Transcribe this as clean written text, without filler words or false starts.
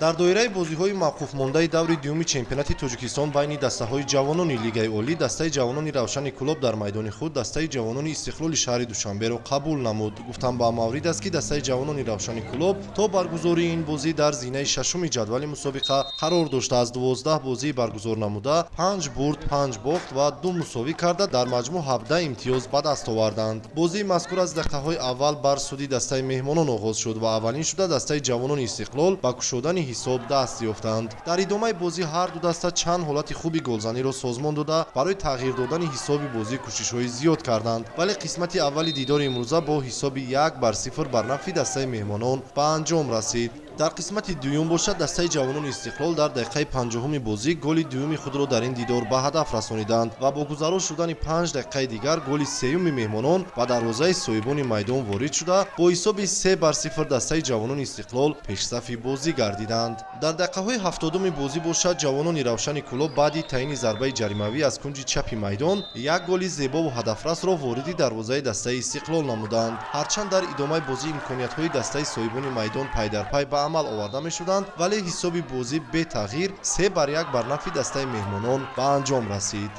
дар доираи бозиҳои мавқуфмондаи даври дуюми чемпионати Тоҷикистон байни дастаҳои ҷавонони Лигаи Олӣ, дастаи ҷавонони Равшани Кулоб дар майдони худ дастаи ҷавонони Истиқлоли шаҳри Душанберо қабул намуд. Гуфтам ба маврид аст, ки дастаи ҷавонони Равшани Кулоб то баргузории ин бозӣ дар зинаи шашуми ҷадвали мусобиқа қарор доштааст. 12 бозии баргузор намуда, 5 бурд, 5 бохт ва 2 мусовӣ карда дар маҷмӯъ 17 имтиёз ба даст оварданд. бозии мазкур аз дақиқаҳои аввал бар суди дастаи меҳмонон оғоз шуд ва аввалин шуда дастаи ҷавонони Истиқлол ба кушодани ҳисоб даст ёфтанд. дар идомаи бозӣ ҳар ду даста чанд ҳолати хуби голзаниро созмон дода барои тағйир додани ҳисоби бозӣ кӯшишҳои зиёд карданд, вале қисмати аввали дидори имрӯза бо ҳисоби 1-0 бар нафъи дастаи меҳмонон ба анҷом расид. дар қисмати дуюм бошад, дастаи ҷавонони Истиқлол дар дақиқаи 50-уми бозӣ голи дуюми худро дар ин дидор ба ҳадаф расониданд ва бо гузарон шудани 5 дақиқаи дигар голи сеюми меҳмонон ба дарвозаи соҳибони майдон ворид шуда, бо ҳисоби 3-0 дастаи ҷавонони Истиқлол пешсафи бозӣ гардиданд. дар дақиқаҳои 70-уми бозӣ бошад, ҷавонони Равшани Кулоб баъди таъини зарбаи ҷаримавӣ аз кунҷи чапи майдон як голи зебову ҳадафрасро вориди дарвозаи дастаи Истиқлол намуданд. ҳарчанд дар идомаи бозӣ имкониятҳои дастаи соҳибони майдон пай дар пай ба амал оварда мешуданд, вале ҳисоби бозӣ бетағйир 3-1 бар нафъи дастаи меҳмонон ба анҷом расид.